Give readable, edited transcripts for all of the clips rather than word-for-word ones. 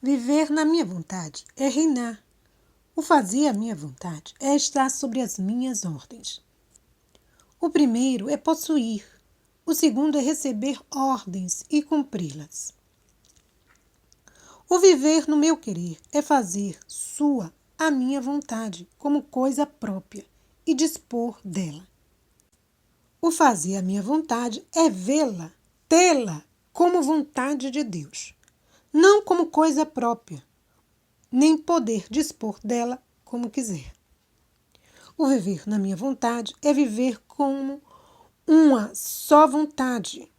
Viver na minha vontade é reinar. O fazer a minha vontade é estar sobre as minhas ordens. O primeiro é possuir. O segundo é receber ordens e cumpri-las. O viver no meu querer é fazer sua a minha vontade como coisa própria e dispor dela. O fazer a minha vontade é vê-la, tê-la como vontade de Deus, não como coisa própria, nem poder dispor dela como quiser. O viver na minha vontade é viver como uma só vontade,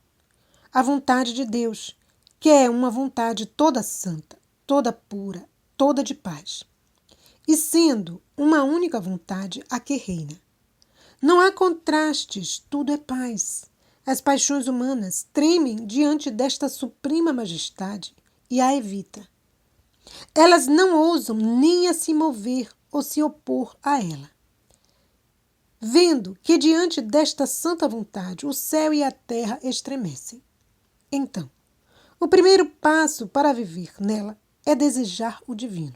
a vontade de Deus, que é uma vontade toda santa, toda pura, toda de paz, e sendo uma única vontade a que reina. Não há contrastes, tudo é paz. As paixões humanas tremem diante desta suprema majestade e a evita. Elas não ousam nem a se mover ou se opor a ela. Vendo que diante desta santa vontade o céu e a terra estremecem. Então, o primeiro passo para viver nela é desejar o divino.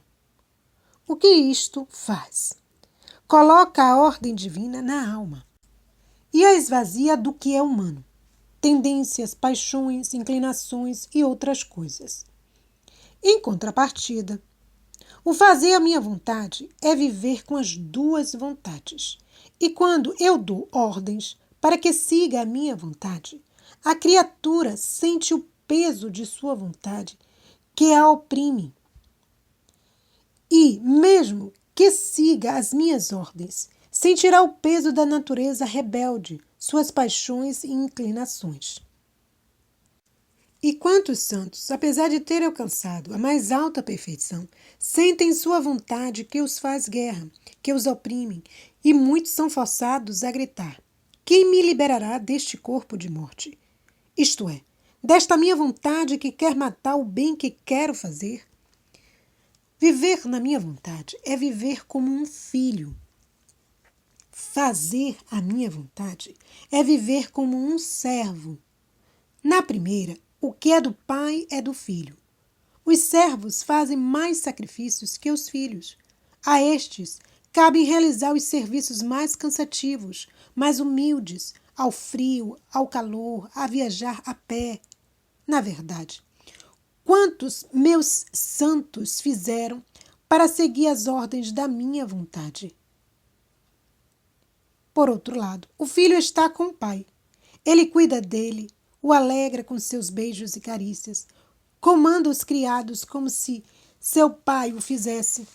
O que isto faz? Coloca a ordem divina na alma e a esvazia do que é humano, tendências, paixões, inclinações e outras coisas. Em contrapartida, o fazer a minha vontade é viver com as duas vontades. E quando eu dou ordens para que siga a minha vontade, a criatura sente o peso de sua vontade que a oprime. E, mesmo que siga as minhas ordens, sentirá o peso da natureza rebelde, suas paixões e inclinações. E quantos santos, apesar de terem alcançado a mais alta perfeição, sentem sua vontade que os faz guerra, que os oprime, e muitos são forçados a gritar: quem me liberará deste corpo de morte? Isto é, desta minha vontade que quer matar o bem que quero fazer? Viver na minha vontade é viver como um filho. Fazer a minha vontade é viver como um servo. Na primeira, o que é do pai é do filho. Os servos fazem mais sacrifícios que os filhos. A estes cabe realizar os serviços mais cansativos, mais humildes, ao frio, ao calor, a viajar a pé. Na verdade, quantos meus santos fizeram para seguir as ordens da minha vontade? Por outro lado, o filho está com o pai. Ele cuida dele, o alegra com seus beijos e carícias, comanda os criados como se seu pai o fizesse.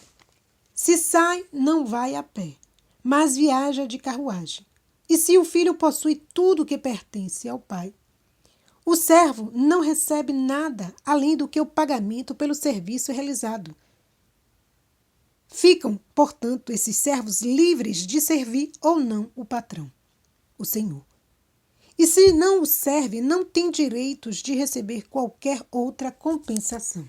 Se sai, não vai a pé, mas viaja de carruagem. E se o filho possui tudo que pertence ao pai, o servo não recebe nada além do que o pagamento pelo serviço realizado. Ficam, portanto, esses servos livres de servir ou não o patrão, o Senhor. E se não o serve, não tem direitos de receber qualquer outra compensação.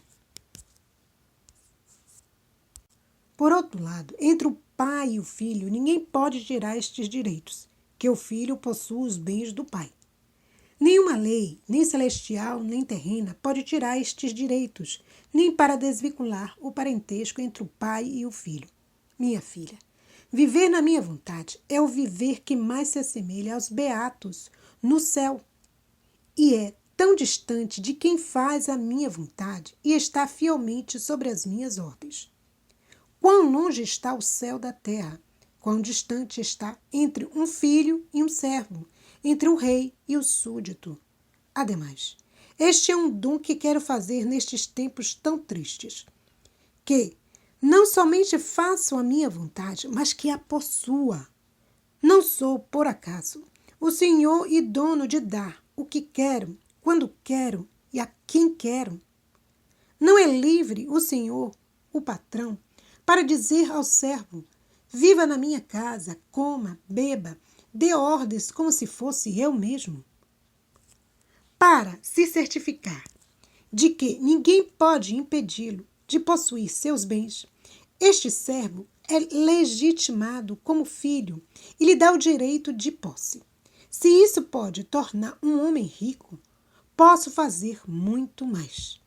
Por outro lado, entre o pai e o filho, ninguém pode tirar estes direitos, que o filho possua os bens do pai. Nenhuma lei, nem celestial, nem terrena, pode tirar estes direitos, nem para desvincular o parentesco entre o pai e o filho. Minha filha, viver na minha vontade é o viver que mais se assemelha aos beatos no céu, e é tão distante de quem faz a minha vontade e está fielmente sobre as minhas ordens. Quão longe está o céu da terra, quão distante está entre um filho e um servo, entre o rei e o súdito. Ademais, este é um dom que quero fazer nestes tempos tão tristes, que não somente faço a minha vontade, mas que a possua. Não sou, por acaso, o Senhor e dono de dar o que quero, quando quero e a quem quero. Não é livre o Senhor, o patrão, para dizer ao servo: viva na minha casa, coma, beba, dê ordens como se fosse eu mesmo? Para se certificar de que ninguém pode impedi-lo de possuir seus bens, este servo é legitimado como filho e lhe dá o direito de posse. Se isso pode tornar um homem rico, posso fazer muito mais.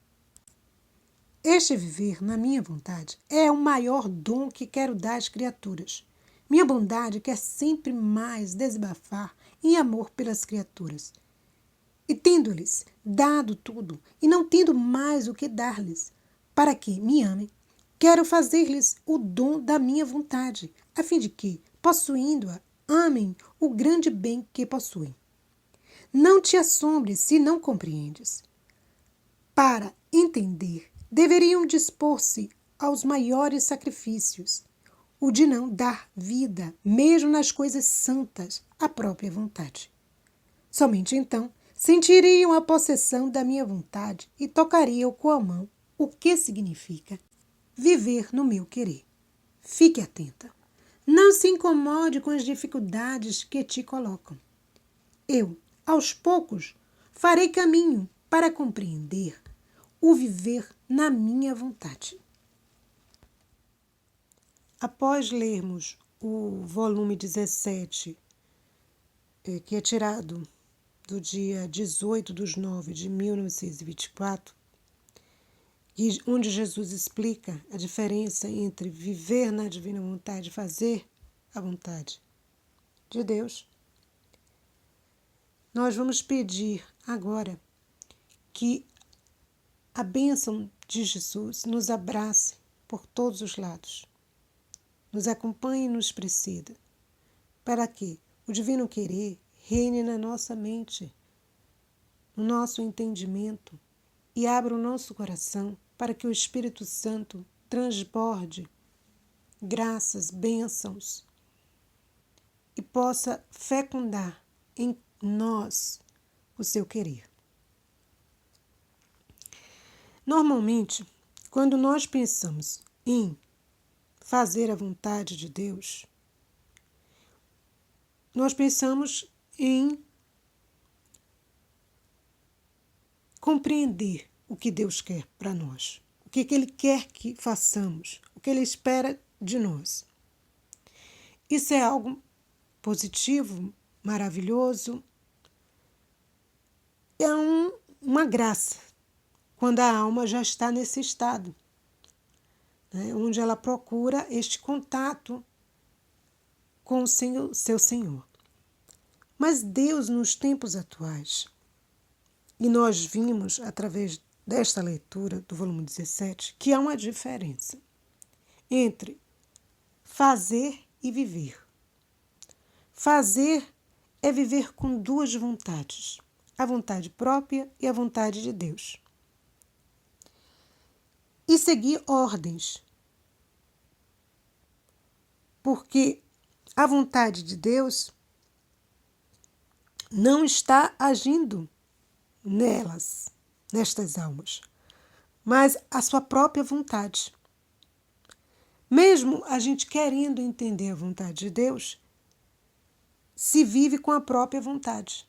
Este viver na minha vontade é o maior dom que quero dar às criaturas. Minha bondade quer sempre mais desabafar em amor pelas criaturas. E tendo-lhes dado tudo, e não tendo mais o que dar-lhes, para que me amem, quero fazer-lhes o dom da minha vontade, a fim de que, possuindo-a, amem o grande bem que possuem. Não te assombres se não compreendes. Para entender, deveriam dispor-se aos maiores sacrifícios, o de não dar vida, mesmo nas coisas santas, à própria vontade. Somente então sentiriam a possessão da minha vontade e tocariam com a mão o que significa viver no meu querer. Fique atenta. Não se incomode com as dificuldades que te colocam. Eu, aos poucos, farei caminho para compreender o viver na minha vontade. Após lermos o volume 17, que é tirado do dia 18/9/1924, onde Jesus explica a diferença entre viver na divina vontade e fazer a vontade de Deus, nós vamos pedir agora que a bênção de Jesus nos abrace por todos os lados, nos acompanhe e nos preceda, para que o divino querer reine na nossa mente, no nosso entendimento e abra o nosso coração para que o Espírito Santo transborde graças, bênçãos e possa fecundar em nós o seu querer. Normalmente, quando nós pensamos em fazer a vontade de Deus, nós pensamos em compreender o que Deus quer para nós, o que Ele quer que façamos, o que Ele espera de nós. Isso é algo positivo, maravilhoso, é uma graça, quando a alma já está nesse estado, né, onde ela procura este contato com o seu Senhor. Mas Deus, nos tempos atuais, e nós vimos através desta leitura do volume 17, que há uma diferença entre fazer e viver. Fazer é viver com duas vontades, a vontade própria e a vontade de Deus. E seguir ordens, porque a vontade de Deus não está agindo nestas almas, mas a sua própria vontade. Mesmo a gente querendo entender a vontade de Deus, se vive com a própria vontade.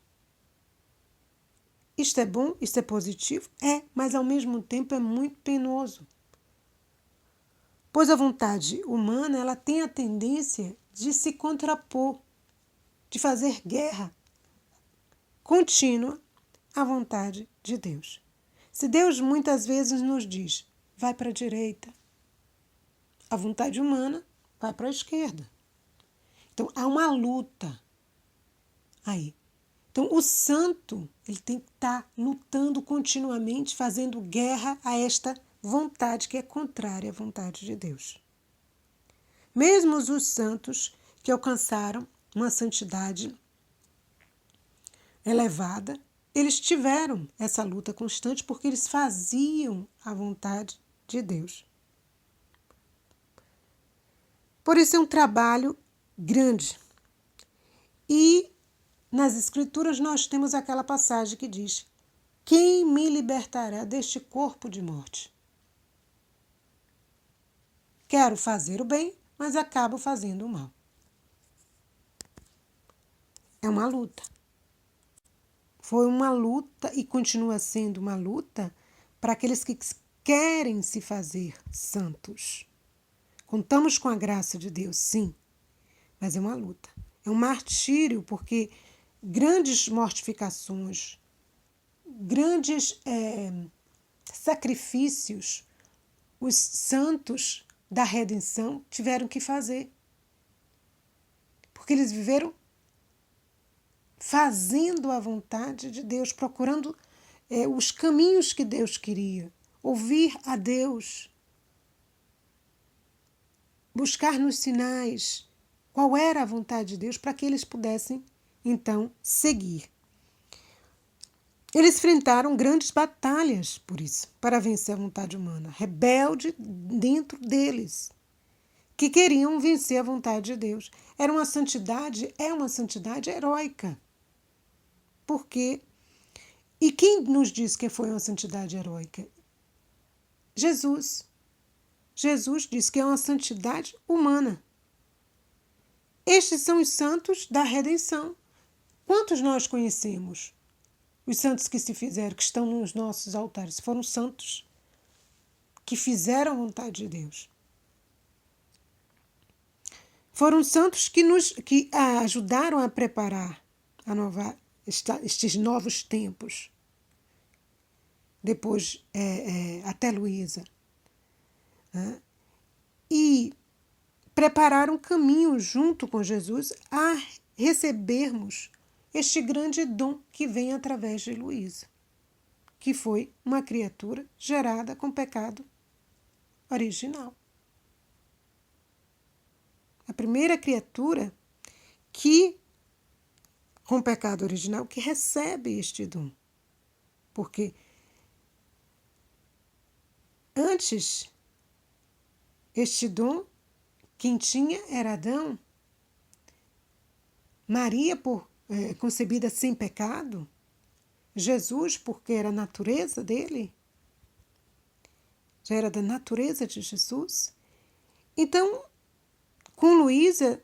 Isto é bom, isto é positivo? É, mas ao mesmo tempo é muito penoso. Pois a vontade humana, ela tem a tendência de se contrapor, de fazer guerra contínua à vontade de Deus. Se Deus muitas vezes nos diz, vai para a direita, a vontade humana vai para a esquerda. Então, há uma luta aí. Então, o santo, ele tem que estar lutando continuamente, fazendo guerra a esta vontade que é contrária à vontade de Deus. Mesmo os santos que alcançaram uma santidade elevada, eles tiveram essa luta constante porque eles faziam a vontade de Deus. Por isso é um trabalho grande. E nas Escrituras nós temos aquela passagem que diz: quem me libertará deste corpo de morte? Quero fazer o bem, mas acabo fazendo o mal. É uma luta. Foi uma luta e continua sendo uma luta para aqueles que querem se fazer santos. Contamos com a graça de Deus, sim, mas é uma luta. É um martírio, porque grandes mortificações, grandes sacrifícios os santos da redenção tiveram que fazer. Porque eles viveram fazendo a vontade de Deus, procurando os caminhos que Deus queria, ouvir a Deus, buscar nos sinais qual era a vontade de Deus para que eles pudessem, então, seguir. Eles enfrentaram grandes batalhas por isso, para vencer a vontade humana, rebelde dentro deles, que queriam vencer a vontade de Deus. É uma santidade heróica. Porque, e quem nos diz que foi uma santidade heróica? Jesus. Jesus diz que é uma santidade humana. Estes são os santos da redenção. Quantos nós conhecemos? Os santos que se fizeram, que estão nos nossos altares, foram santos que fizeram a vontade de Deus. Foram santos que ajudaram a preparar estes novos tempos. Depois, até Luísa. E prepararam um caminho junto com Jesus a recebermos este grande dom que vem através de Luísa, que foi uma criatura gerada com pecado original. A primeira criatura com pecado original, que recebe este dom. Porque antes, este dom, quem tinha era Adão. Maria, concebida sem pecado. Jesus, porque era a natureza dele. Já era da natureza de Jesus. Então, com Luísa,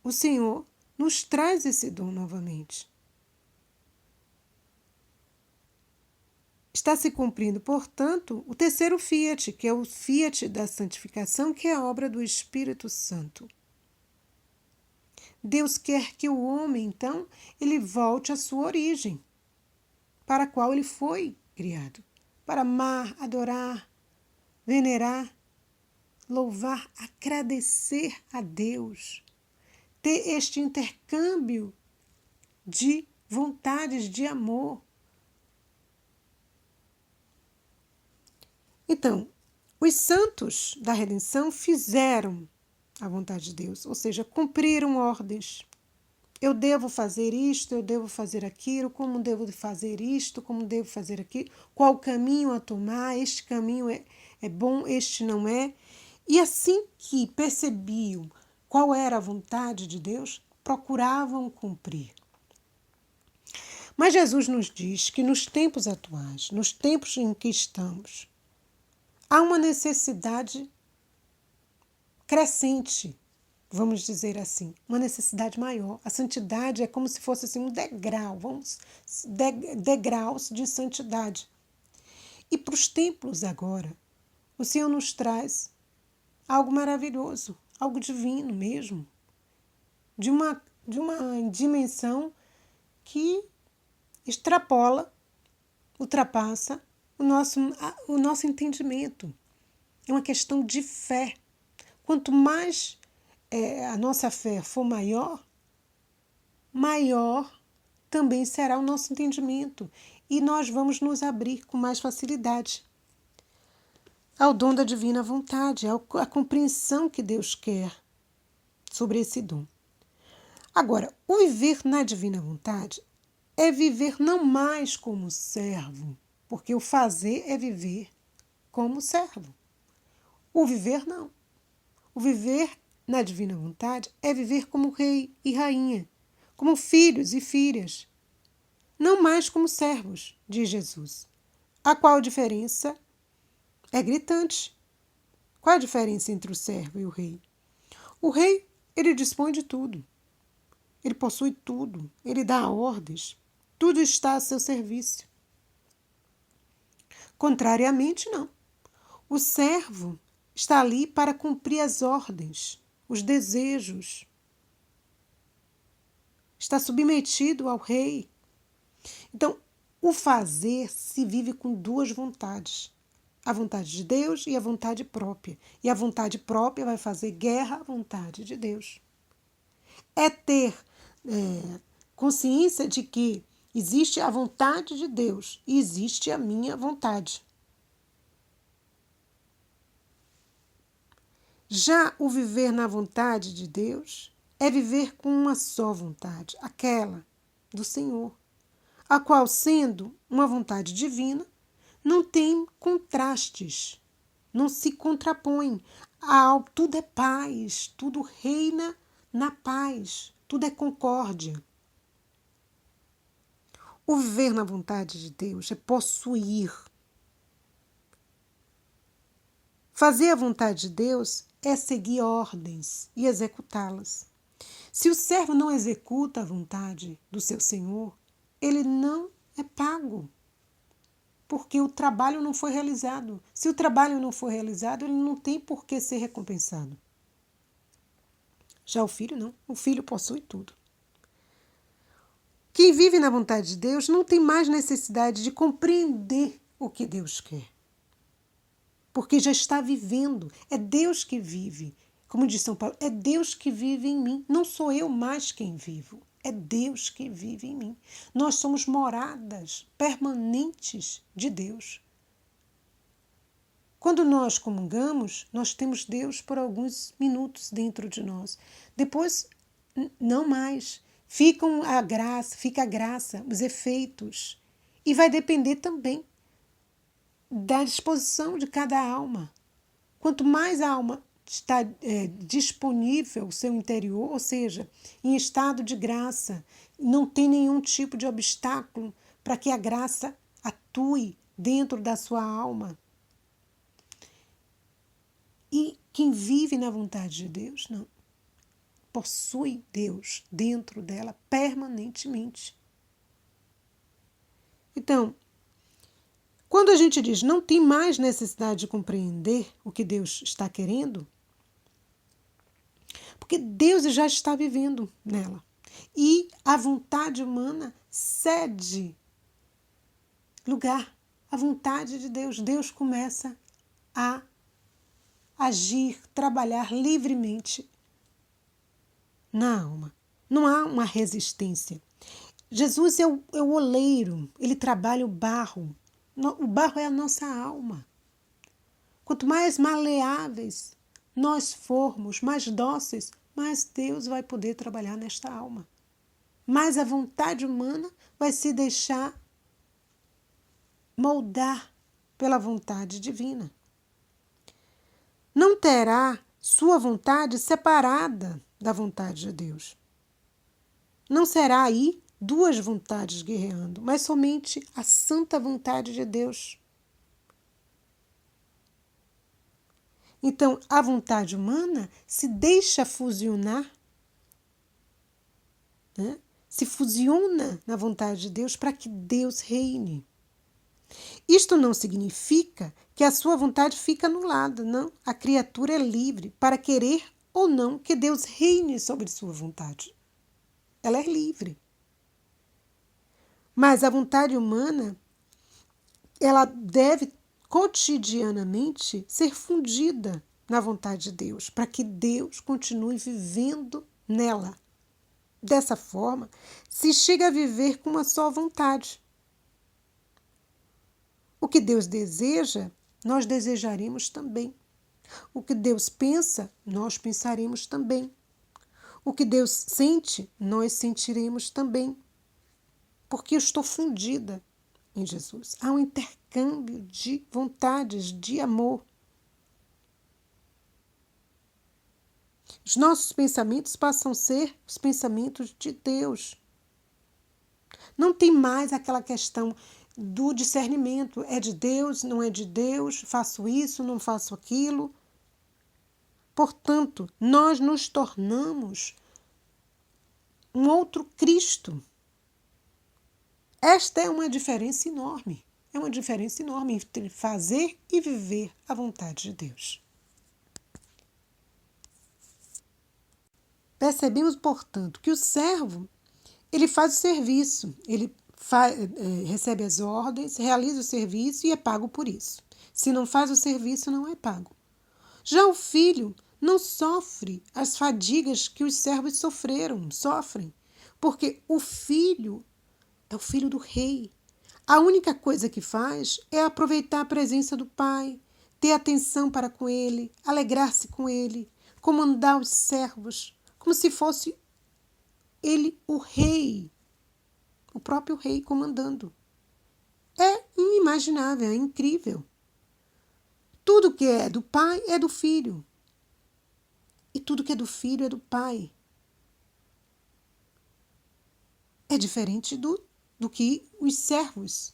o Senhor nos traz esse dom novamente. Está se cumprindo, portanto, o terceiro fiat, que é o fiat da santificação, que é a obra do Espírito Santo. Deus quer que o homem, então, ele volte à sua origem, para a qual ele foi criado, para amar, adorar, venerar, louvar, agradecer a Deus, ter este intercâmbio de vontades de amor. Então, os santos da redenção fizeram a vontade de Deus, ou seja, cumpriram ordens. Eu devo fazer isto, eu devo fazer aquilo, como devo fazer isto, como devo fazer aquilo, qual caminho a tomar, este caminho é bom, este não é. E assim que percebiam qual era a vontade de Deus, procuravam cumprir. Mas Jesus nos diz que nos tempos atuais, nos tempos em que estamos, há uma necessidade crescente, vamos dizer assim, uma necessidade maior. A santidade é como se fosse assim, um degrau, degraus de santidade. E para os templos agora, o Senhor nos traz algo maravilhoso, algo divino mesmo, de uma dimensão que ultrapassa o nosso entendimento. É uma questão de fé. Quanto mais a nossa fé for maior, maior também será o nosso entendimento. E nós vamos nos abrir com mais facilidade ao dom da divina vontade, à compreensão que Deus quer sobre esse dom. Agora, o viver na divina vontade é viver não mais como servo, porque o fazer é viver como servo. O viver não. O viver na divina vontade é viver como rei e rainha, como filhos e filhas, não mais como servos, diz Jesus. A qual diferença é gritante. Qual a diferença entre o servo e o rei? O rei, ele dispõe de tudo. Ele possui tudo. Ele dá ordens. Tudo está a seu serviço. Contrariamente, não. O servo está ali para cumprir as ordens, os desejos. Está submetido ao rei. Então, o fazer se vive com duas vontades. a vontade de Deus e a vontade própria. E a vontade própria vai fazer guerra à vontade de Deus. É ter consciência de que existe a vontade de Deus e existe a minha vontade. Já o viver na vontade de Deus é viver com uma só vontade, aquela do Senhor, a qual, sendo uma vontade divina, não tem contrastes, não se contrapõe. Tudo é paz, tudo reina na paz, tudo é concórdia. O viver na vontade de Deus é possuir. Fazer a vontade de Deus é seguir ordens e executá-las. Se o servo não executa a vontade do seu senhor, ele não é pago, porque o trabalho não foi realizado. Se o trabalho não for realizado, ele não tem por que ser recompensado. Já o filho não. O filho possui tudo. Quem vive na vontade de Deus não tem mais necessidade de compreender o que Deus quer, porque já está vivendo. É Deus que vive. Como diz São Paulo, é Deus que vive em mim. Não sou eu mais quem vivo. É Deus que vive em mim. Nós somos moradas permanentes de Deus. Quando nós comungamos, nós temos Deus por alguns minutos dentro de nós. Depois, não mais. Fica a graça, os efeitos. E vai depender também da disposição de cada alma. Quanto mais a alma está disponível, o seu interior, ou seja, em estado de graça, não tem nenhum tipo de obstáculo para que a graça atue dentro da sua alma. E quem vive na vontade de Deus, não. Possui Deus dentro dela permanentemente. Então, quando a gente diz não tem mais necessidade de compreender o que Deus está querendo, porque Deus já está vivendo nela. E a vontade humana cede lugar à vontade de Deus. Deus começa a agir, trabalhar livremente na alma. Não há uma resistência. Jesus é o oleiro, ele trabalha o barro. O barro é a nossa alma. Quanto mais maleáveis nós formos, mais dóceis, mais Deus vai poder trabalhar nesta alma. Mais a vontade humana vai se deixar moldar pela vontade divina. Não terá sua vontade separada da vontade de Deus. Não será aí duas vontades guerreando, mas somente a santa vontade de Deus. Então, a vontade humana se deixa fusionar, né? Se fusiona na vontade de Deus para que Deus reine. Isto não significa que a sua vontade fica anulada, não. A criatura é livre para querer ou não que Deus reine sobre sua vontade. Ela é livre. Mas a vontade humana, ela deve cotidianamente ser fundida na vontade de Deus, para que Deus continue vivendo nela. Dessa forma, se chega a viver com uma só vontade. O que Deus deseja, nós desejaremos também. O que Deus pensa, nós pensaremos também. O que Deus sente, nós sentiremos também. Porque eu estou fundida em Jesus. Há um intercâmbio de vontades, de amor. Os nossos pensamentos passam a ser os pensamentos de Deus. Não tem mais aquela questão do discernimento. É de Deus, não é de Deus, faço isso, não faço aquilo. Portanto, nós nos tornamos um outro Cristo. Esta é uma diferença enorme. É uma diferença enorme entre fazer e viver a vontade de Deus. Percebemos, portanto, que o servo, ele faz o serviço, ele recebe as ordens, realiza o serviço e é pago por isso. Se não faz o serviço, não é pago. Já o filho não sofre as fadigas que os servos sofrem, porque o filho é o filho do rei. A única coisa que faz é aproveitar a presença do pai, ter atenção para com ele, alegrar-se com ele, comandar os servos, como se fosse ele o rei, o próprio rei comandando. É inimaginável, é incrível. Tudo que é do pai é do filho. E tudo que é do filho é do pai. É diferente do que os servos.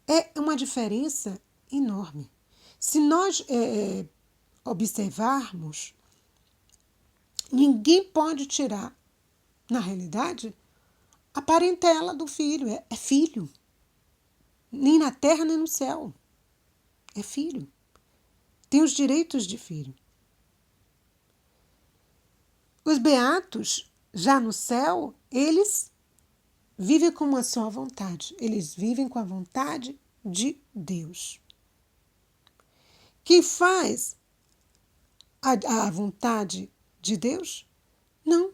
É uma diferença enorme. Se nós observarmos, ninguém pode tirar, na realidade, a parentela do filho. É filho. Nem na terra, nem no céu. É filho. Tem os direitos de filho. Os beatos, já no céu, eles vivem com a sua vontade. Eles vivem com a vontade de Deus. Quem faz a vontade de Deus? Não.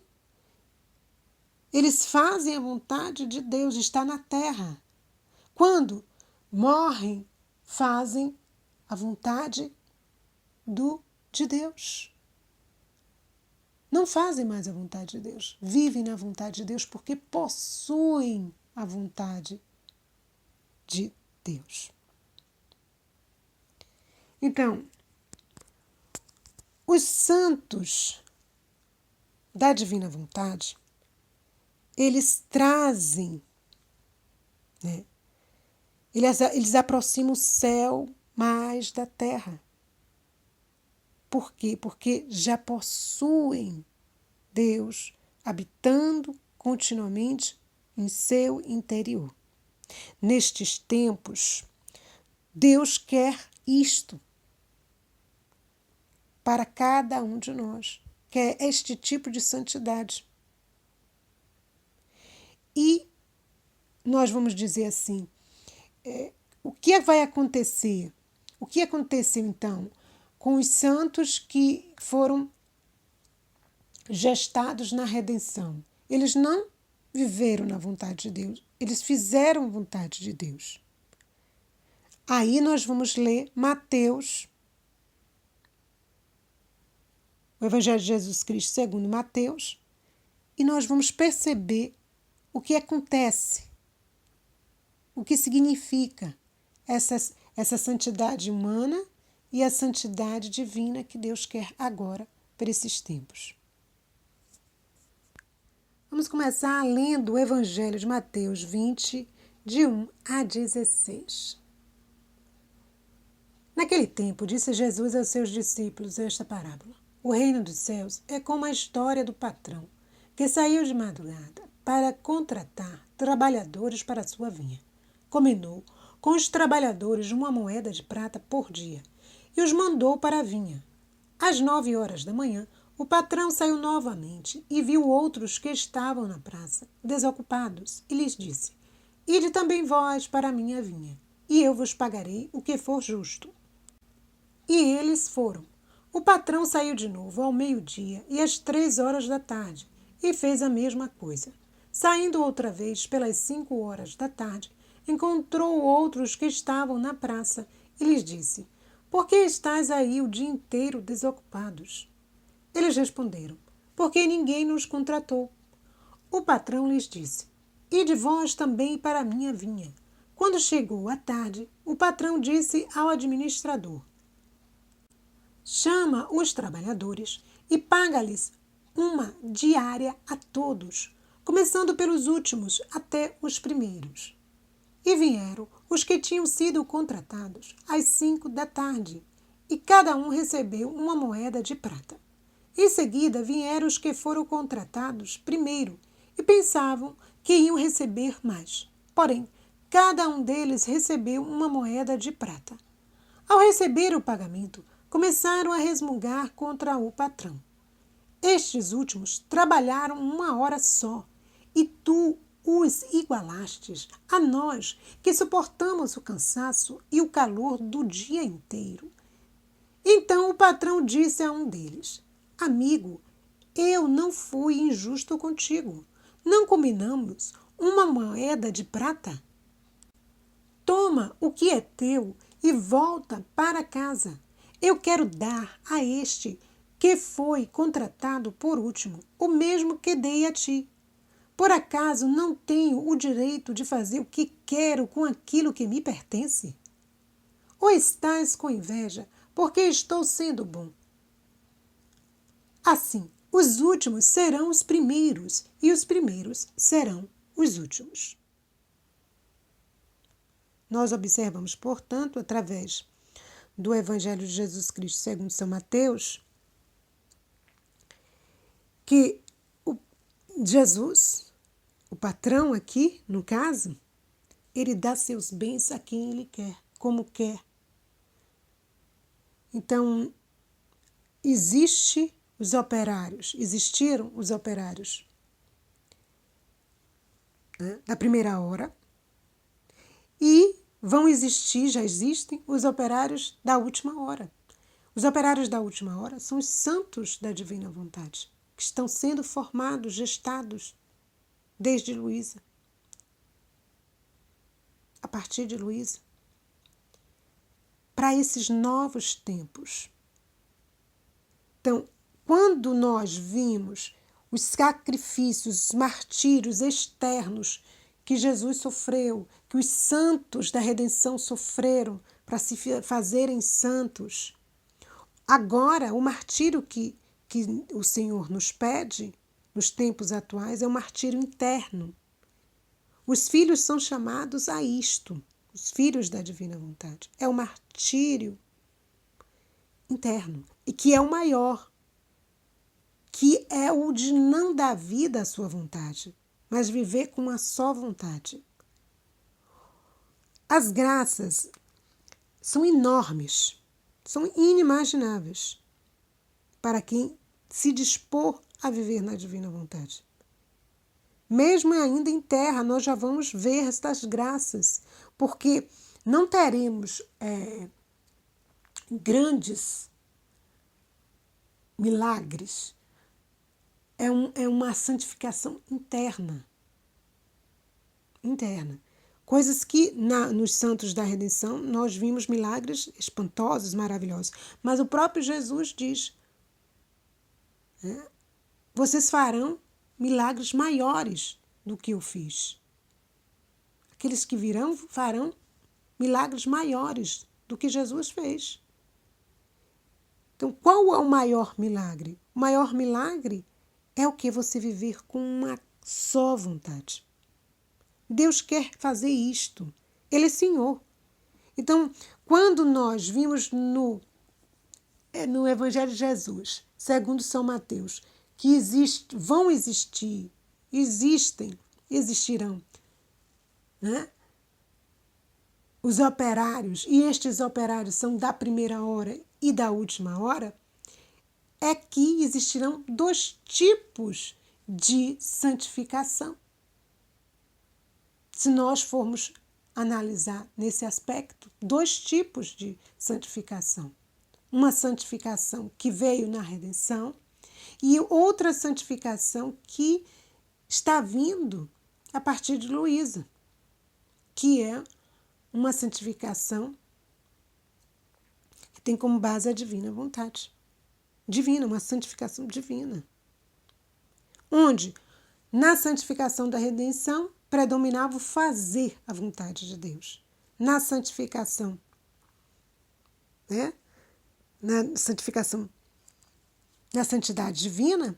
Eles fazem a vontade de Deus, está na terra. Quando morrem, fazem a vontade de Deus. Não fazem mais a vontade de Deus. Vivem na vontade de Deus porque possuem a vontade de Deus. Então, os santos da divina vontade, eles trazem, né? Eles aproximam o céu mais da terra. Por quê? Porque já possuem Deus habitando continuamente em seu interior. Nestes tempos, Deus quer isto para cada um de nós, quer este tipo de santidade. E nós vamos dizer assim, o que vai acontecer? O que aconteceu então com os santos que foram gestados na redenção? Eles não viveram na vontade de Deus, eles fizeram a vontade de Deus. Aí nós vamos ler Mateus, o Evangelho de Jesus Cristo segundo Mateus, e nós vamos perceber o que acontece, o que significa essa santidade humana e a santidade divina que Deus quer agora para esses tempos. Vamos começar lendo o Evangelho de Mateus 20, de 1 a 16. Naquele tempo, disse Jesus aos seus discípulos esta parábola. O reino dos céus é como a história do patrão, que saiu de madrugada para contratar trabalhadores para a sua vinha. Combinou com os trabalhadores 1 moeda de prata por dia e os mandou para a vinha. Às 9 horas da manhã, o patrão saiu novamente e viu outros que estavam na praça, desocupados, e lhes disse: Ide também vós para a minha vinha, e eu vos pagarei o que for justo. E eles foram. O patrão saiu de novo ao meio-dia e às 3 horas da tarde, e fez a mesma coisa. Saindo outra vez pelas 5 horas da tarde, encontrou outros que estavam na praça e lhes disse: Por que estáis aí o dia inteiro desocupados? Eles responderam: Porque ninguém nos contratou. O patrão lhes disse: Ide vós também para a minha vinha. Quando chegou a tarde, o patrão disse ao administrador: Chama os trabalhadores e paga-lhes uma diária a todos, começando pelos últimos até os primeiros. E vieram os que tinham sido contratados às 5 da tarde, e cada um recebeu 1 moeda de prata. Em seguida vieram os que foram contratados primeiro e pensavam que iam receber mais. Porém, cada um deles recebeu 1 moeda de prata. Ao receber o pagamento, começaram a resmungar contra o patrão. Estes últimos trabalharam 1 hora só, e tu os igualastes a nós, que suportamos o cansaço e o calor do dia inteiro. Então o patrão disse a um deles: Amigo, eu não fui injusto contigo. Não combinamos uma moeda de prata? Toma o que é teu e volta para casa. Eu quero dar a este que foi contratado por último o mesmo que dei a ti. Por acaso não tenho o direito de fazer o que quero com aquilo que me pertence? Ou estás com inveja porque estou sendo bom? Assim, os últimos serão os primeiros e os primeiros serão os últimos. Nós observamos, portanto, através do Evangelho de Jesus Cristo segundo São Mateus, que Jesus, o patrão aqui, no caso, ele dá seus bens a quem ele quer, como quer. Então, existiram os operários, né, da primeira hora, e já existem os operários da última hora. Os operários da última hora são os santos da divina vontade, que estão sendo formados, gestados, desde Luísa, a partir de Luísa, para esses novos tempos. Então, quando nós vimos os sacrifícios, os martírios externos que Jesus sofreu, que os santos da redenção sofreram para se fazerem santos, agora o martírio que o Senhor nos pede nos tempos atuais é um martírio interno. Os filhos são chamados a isto, os filhos da divina vontade. É o martírio interno, e que é o maior, que é o de não dar vida à sua vontade, mas viver com uma só vontade. As graças são enormes, são inimagináveis para quem se dispor a viver na divina vontade. Mesmo ainda em terra, nós já vamos ver estas graças, porque não teremos grandes milagres. É uma santificação interna. Coisas que nos santos da redenção nós vimos milagres espantosos, maravilhosos. Mas o próprio Jesus diz, vocês farão milagres maiores do que eu fiz. Aqueles que virão farão milagres maiores do que Jesus fez. Então, qual é o maior milagre? O maior milagre é o que você viver com uma só vontade. Deus quer fazer isto. Ele é Senhor. Então, quando nós vimos no Evangelho de Jesus, segundo São Mateus, que existirão, né? Os operários, e estes operários são da primeira hora e da última hora, é que existirão 2 tipos de santificação. Se nós formos analisar nesse aspecto, 2 tipos de santificação. Uma santificação que veio na redenção e outra santificação que está vindo a partir de Luísa, que é uma santificação que tem como base a divina vontade. Divina, uma santificação divina. Onde, na santificação da redenção, predominava o fazer a vontade de Deus. Na santificação, na santidade divina,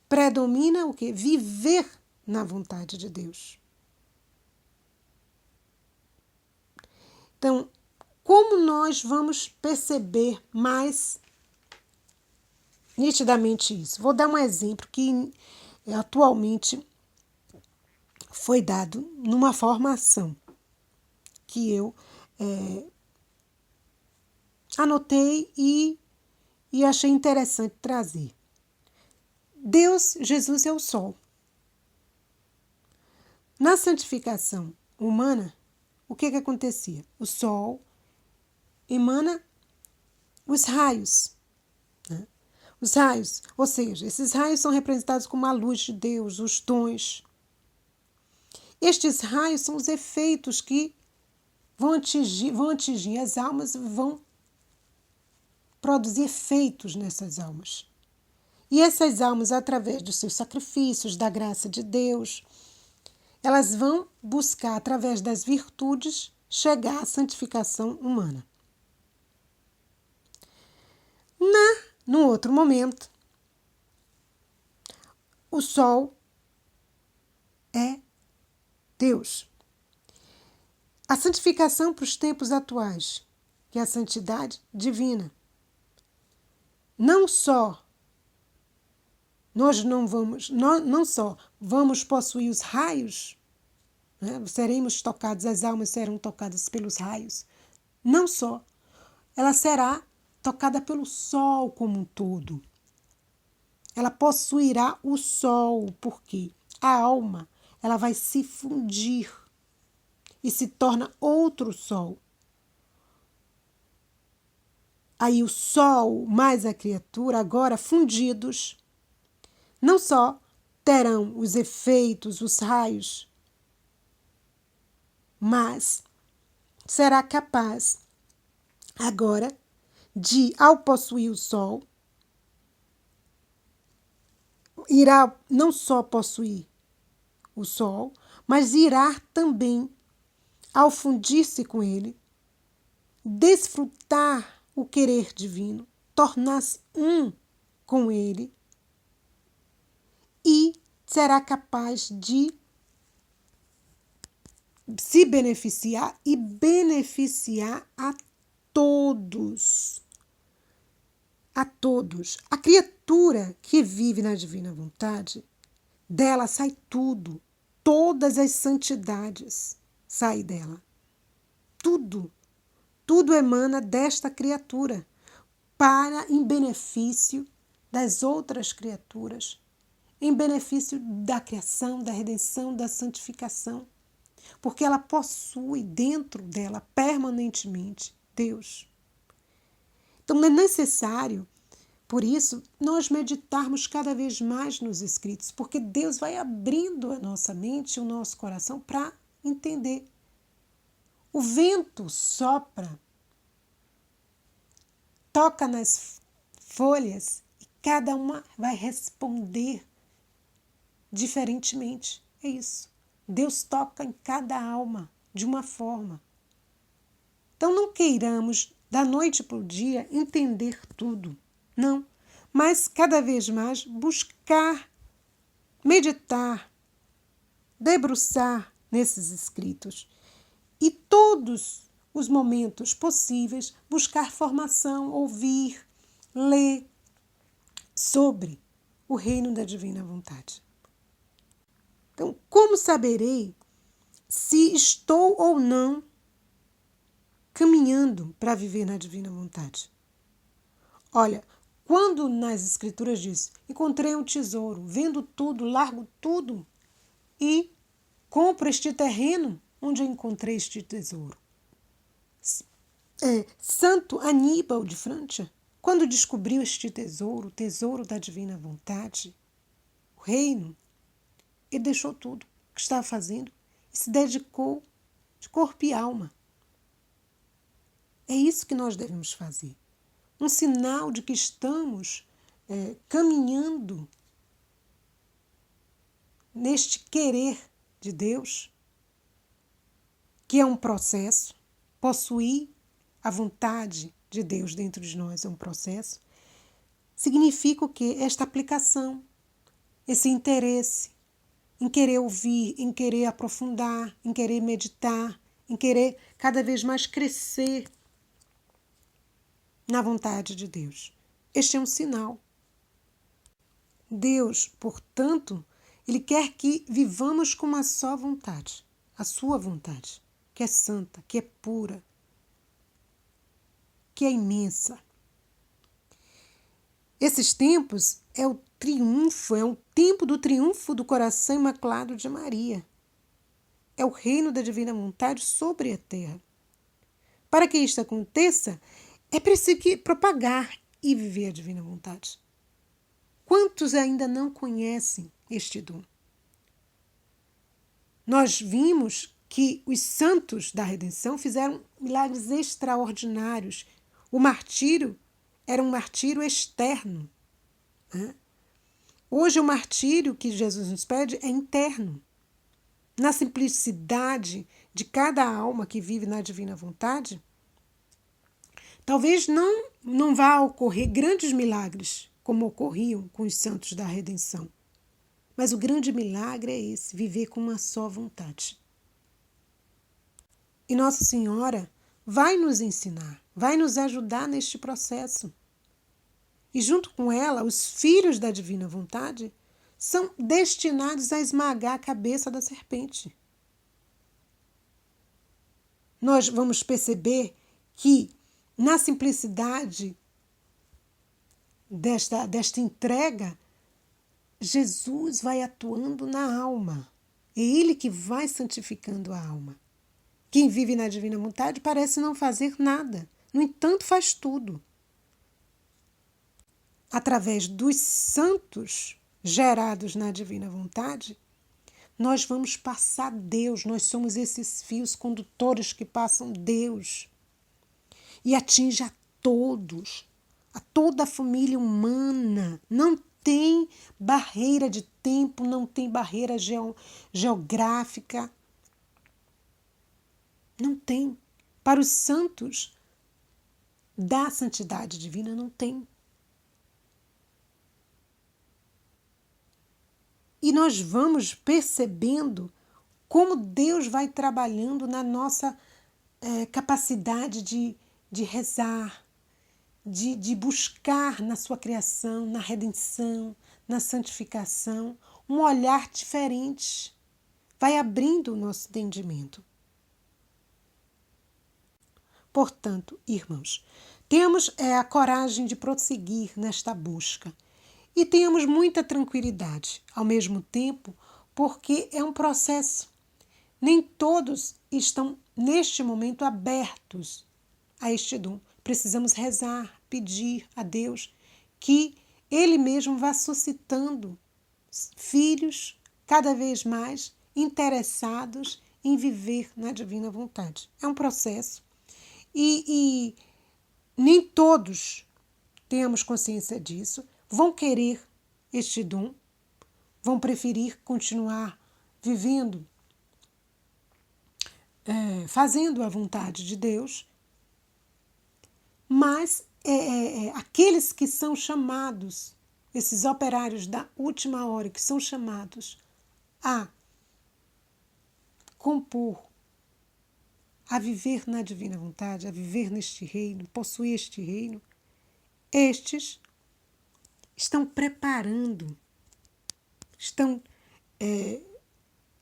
predomina o quê? Viver na vontade de Deus. Então, como nós vamos perceber mais nitidamente isso? Vou dar um exemplo que atualmente foi dado numa formação que eu anotei e achei interessante trazer. Jesus é o sol. Na santificação humana, o que acontecia? O sol emana os raios, né? Os raios, ou seja, esses raios são representados como a luz de Deus, os dons. Estes raios são os efeitos que vão atingir as almas, vão produzir efeitos nessas almas. E essas almas, através dos seus sacrifícios, da graça de Deus, elas vão buscar, através das virtudes, chegar à santificação humana. Num outro momento, o sol é Deus. A santificação para os tempos atuais, que é a santidade divina. Não só vamos possuir os raios, né? Seremos tocados, as almas serão tocadas pelos raios. Não só, ela será tocada pelo sol como um todo. Ela possuirá o sol, porque a alma ela vai se fundir e se torna outro sol. Aí o sol mais a criatura, agora fundidos, não só terão os efeitos, os raios, mas será capaz agora de, ao possuir o sol, irá não só possuir o sol, mas irá também, ao fundir-se com ele, desfrutar o querer divino, tornar-se um com ele e será capaz de se beneficiar e beneficiar a todos. A todos. A criatura que vive na divina vontade, dela sai tudo. Todas as santidades saem dela. Tudo. Tudo emana desta criatura em benefício das outras criaturas, em benefício da criação, da redenção, da santificação. Porque ela possui dentro dela permanentemente Deus. Então é necessário, por isso, nós meditarmos cada vez mais nos escritos, porque Deus vai abrindo a nossa mente, o nosso coração para entender. O vento sopra, toca nas folhas e cada uma vai responder diferentemente. É isso. Deus toca em cada alma de uma forma. Então não queiramos, da noite para o dia, entender tudo. Não. Mas cada vez mais buscar, meditar, debruçar nesses escritos. E todos os momentos possíveis, buscar formação, ouvir, ler sobre o reino da divina vontade. Então, como saberei se estou ou não caminhando para viver na divina vontade? Olha, quando nas escrituras diz, encontrei um tesouro, vendo tudo, largo tudo e compro este terreno onde eu encontrei este tesouro. Santo Aníbal de França, quando descobriu este tesouro, o tesouro da divina vontade, o reino, ele deixou tudo o que estava fazendo e se dedicou de corpo e alma. É isso que nós devemos fazer. Um sinal de que estamos caminhando neste querer de Deus, que é um processo. Possuir a vontade de Deus dentro de nós é um processo. Significa o quê? Esta aplicação, esse interesse em querer ouvir, em querer aprofundar, em querer meditar, em querer cada vez mais crescer na vontade de Deus. Este é um sinal. Deus, portanto, Ele quer que vivamos com uma só vontade, a sua vontade, que é santa, que é pura, que é imensa. Esses tempos é o tempo do triunfo do coração imaculado de Maria. é o reino da divina vontade sobre a terra. Para que isto aconteça, é preciso propagar e viver a divina vontade. Quantos ainda não conhecem este dom? Nós vimos que os santos da redenção fizeram milagres extraordinários. O martírio era um martírio externo, né? Hoje o martírio que Jesus nos pede é interno. Na simplicidade de cada alma que vive na divina vontade, talvez não vá ocorrer grandes milagres como ocorriam com os santos da redenção. Mas o grande milagre é esse, viver com uma só vontade. E Nossa Senhora vai nos ensinar, vai nos ajudar neste processo. E junto com ela, os filhos da divina vontade são destinados a esmagar a cabeça da serpente. Nós vamos perceber que na simplicidade desta entrega, Jesus vai atuando na alma. É Ele que vai santificando a alma. Quem vive na divina vontade parece não fazer nada, no entanto faz tudo. Através dos santos gerados na divina vontade, nós vamos passar Deus, nós somos esses fios condutores que passam Deus e atinge a todos, a toda a família humana. Não tem barreira de tempo, não tem barreira geográfica. Não tem. Para os santos da santidade divina, não tem. E nós vamos percebendo como Deus vai trabalhando na nossa capacidade de rezar, de buscar na sua criação, na redenção, na santificação, um olhar diferente. Vai abrindo o nosso entendimento. Portanto, irmãos, temos a coragem de prosseguir nesta busca e tenhamos muita tranquilidade, ao mesmo tempo, porque é um processo. Nem todos estão, neste momento, abertos a este dom. Precisamos rezar, pedir a Deus que Ele mesmo vá suscitando filhos cada vez mais interessados em viver na divina vontade. É um processo. E nem todos temos consciência disso, vão querer este dom, vão preferir continuar vivendo, fazendo a vontade de Deus, mas aqueles que são chamados, esses operários da última hora, que são chamados a compor, a viver na divina vontade, a viver neste reino, possuir este reino, estes estão preparando, estão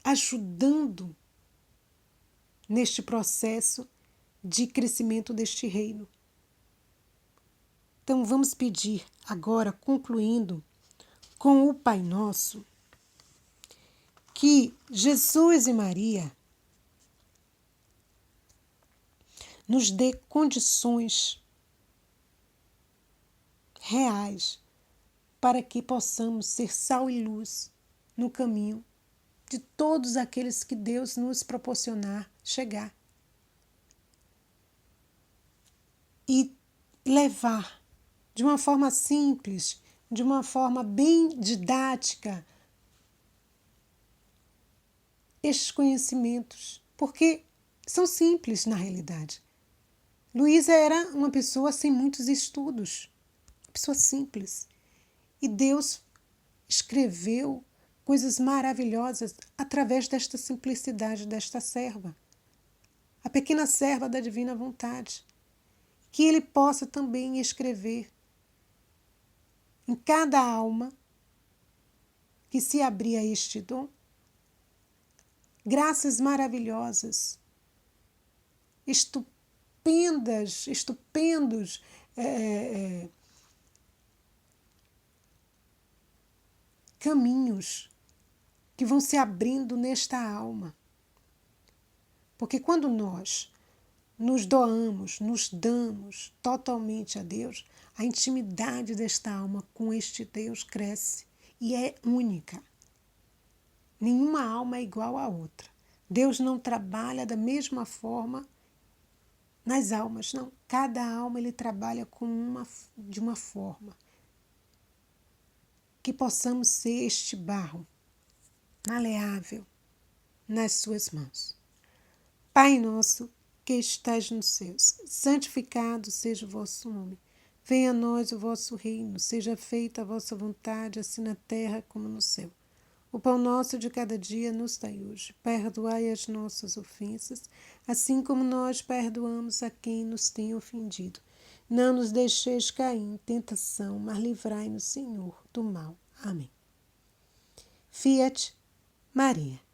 ajudando neste processo de crescimento deste reino. Então vamos pedir agora, concluindo com o Pai Nosso, que Jesus e Maria nos dê condições reais para que possamos ser sal e luz no caminho de todos aqueles que Deus nos proporcionar chegar. E levar de uma forma simples, de uma forma bem didática, estes conhecimentos, porque são simples na realidade. Luísa era uma pessoa sem muitos estudos, pessoa simples. E Deus escreveu coisas maravilhosas através desta simplicidade desta serva, a pequena serva da divina vontade. Que Ele possa também escrever em cada alma que se abrir a este dom, graças maravilhosas, estupendos caminhos que vão se abrindo nesta alma. Porque quando nós nos doamos, nos damos totalmente a Deus, a intimidade desta alma com este Deus cresce e é única. Nenhuma alma é igual à outra. Deus não trabalha da mesma forma nas almas, não. Cada alma ele trabalha de uma forma. Que possamos ser este barro maleável nas suas mãos. Pai nosso, que estás nos céus, santificado seja o vosso nome. Venha a nós o vosso reino, seja feita a vossa vontade, assim na terra como no céu. O pão nosso de cada dia nos dai hoje. Perdoai as nossas ofensas, assim como nós perdoamos a quem nos tem ofendido. Não nos deixeis cair em tentação, mas livrai-nos, Senhor, do mal. Amém. Fiat Maria.